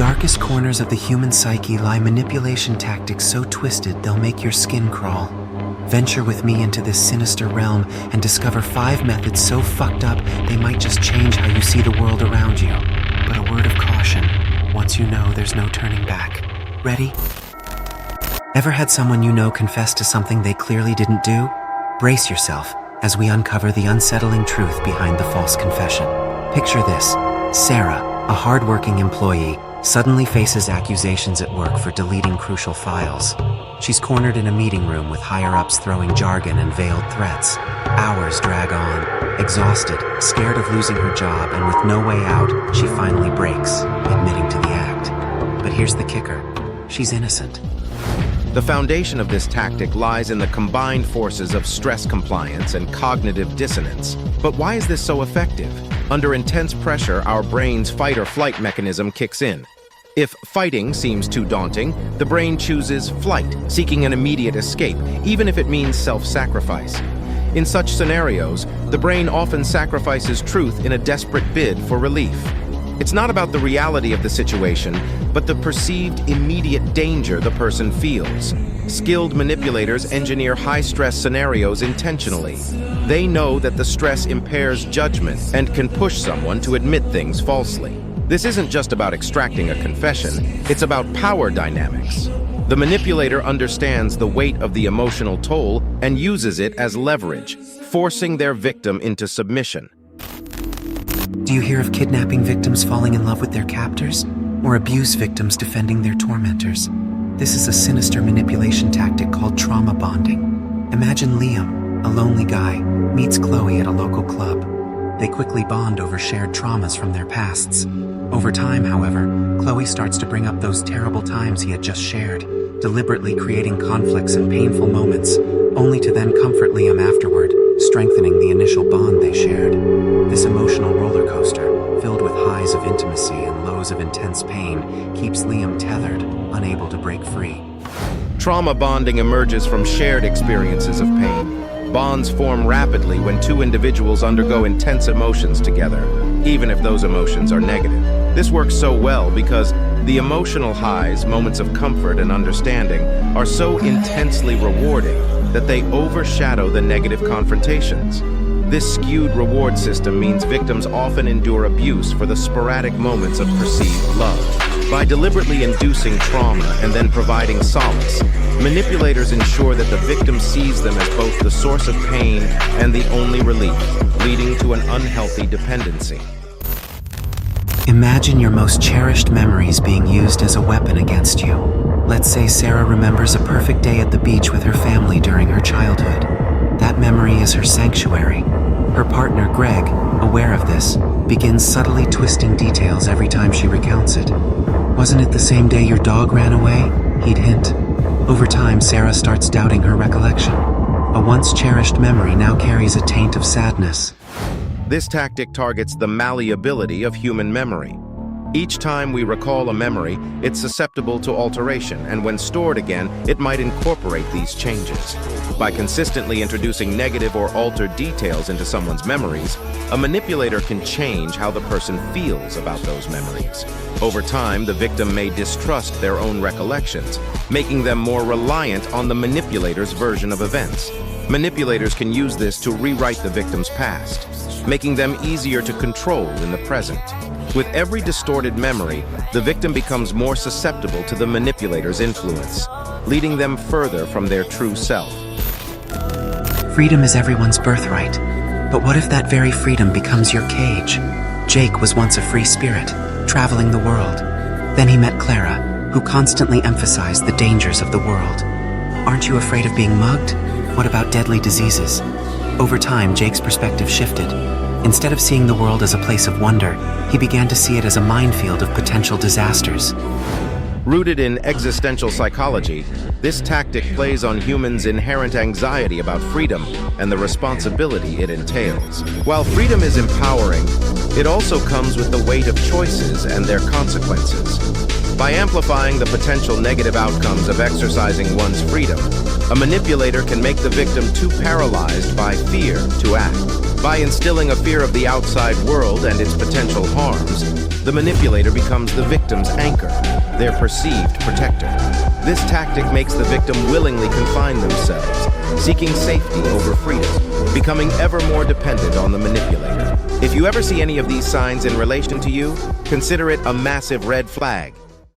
darkest corners of the human psyche lie manipulation tactics so twisted they'll make your skin crawl. Venture with me into this sinister realm and discover 5 methods so fucked up they might just change how you see the world around you. But a word of caution, once you know, there's no turning back. Ready? Ever had someone you know confess to something they clearly didn't do? Brace yourself as we uncover the unsettling truth behind the false confession. Picture this. Sarah, a hard-working employee, suddenly faces accusations at work for deleting crucial files. She's cornered in a meeting room with higher-ups throwing jargon and veiled threats. Hours drag on. Exhausted, scared of losing her job, and with no way out, she finally breaks, admitting to the act. But here's the kicker. She's innocent. The foundation of this tactic lies in the combined forces of stress compliance and cognitive dissonance. But why is this so effective? Under intense pressure, our brain's fight-or-flight mechanism kicks in. If fighting seems too daunting, the brain chooses flight, seeking an immediate escape, even if it means self-sacrifice. In such scenarios, the brain often sacrifices truth in a desperate bid for relief. It's not about the reality of the situation, but the perceived immediate danger the person feels. Skilled manipulators engineer high-stress scenarios intentionally. They know that the stress impairs judgment and can push someone to admit things falsely. This isn't just about extracting a confession, it's about power dynamics. The manipulator understands the weight of the emotional toll and uses it as leverage, forcing their victim into submission. Do you hear of kidnapping victims falling in love with their captors? Or abuse victims defending their tormentors? This is a sinister manipulation tactic called trauma bonding. Imagine Liam, a lonely guy, meets Chloe at a local club. They quickly bond over shared traumas from their pasts. Over time, however, Chloe starts to bring up those terrible times he had just shared, deliberately creating conflicts and painful moments, only to then comfort Liam afterward, strengthening the initial bond they shared. This emotional roller coaster, filled with highs of intimacy and lows of intense pain, keeps Liam tethered, unable to break free. Trauma bonding emerges from shared experiences of pain. Bonds form rapidly when two individuals undergo intense emotions together, even if those emotions are negative. This works so well because the emotional highs, moments of comfort and understanding, are so intensely rewarding that they overshadow the negative confrontations. This skewed reward system means victims often endure abuse for the sporadic moments of perceived love. By deliberately inducing trauma and then providing solace, manipulators ensure that the victim sees them as both the source of pain and the only relief, leading to an unhealthy dependency. Imagine your most cherished memories being used as a weapon against you. Let's say Sarah remembers a perfect day at the beach with her family during her childhood. That memory is her sanctuary. Her partner, Greg, aware of this, begins subtly twisting details every time she recounts it. "Wasn't it the same day your dog ran away?" he'd hint. Over time, Sarah starts doubting her recollection. A once cherished memory now carries a taint of sadness. This tactic targets the malleability of human memory. Each time we recall a memory, it's susceptible to alteration, and when stored again, it might incorporate these changes. By consistently introducing negative or altered details into someone's memories, a manipulator can change how the person feels about those memories. Over time, the victim may distrust their own recollections, making them more reliant on the manipulator's version of events. Manipulators can use this to rewrite the victim's past, making them easier to control in the present. With every distorted memory, the victim becomes more susceptible to the manipulator's influence, leading them further from their true self. Freedom is everyone's birthright. But what if that very freedom becomes your cage? Jake was once a free spirit, traveling the world. Then he met Clara, who constantly emphasized the dangers of the world. Aren't you afraid of being mugged? What about deadly diseases? Over time, Jake's perspective shifted. Instead of seeing the world as a place of wonder, he began to see it as a minefield of potential disasters. Rooted in existential psychology, this tactic plays on humans' inherent anxiety about freedom and the responsibility it entails. While freedom is empowering, it also comes with the weight of choices and their consequences. By amplifying the potential negative outcomes of exercising one's freedom, a manipulator can make the victim too paralyzed by fear to act. By instilling a fear of the outside world and its potential harms, The manipulator becomes the victim's anchor, their perceived protector. This tactic makes the victim willingly confine themselves, seeking safety over freedom, becoming ever more dependent on the manipulator. If you ever see any of these signs in relation to you, consider it a massive red flag.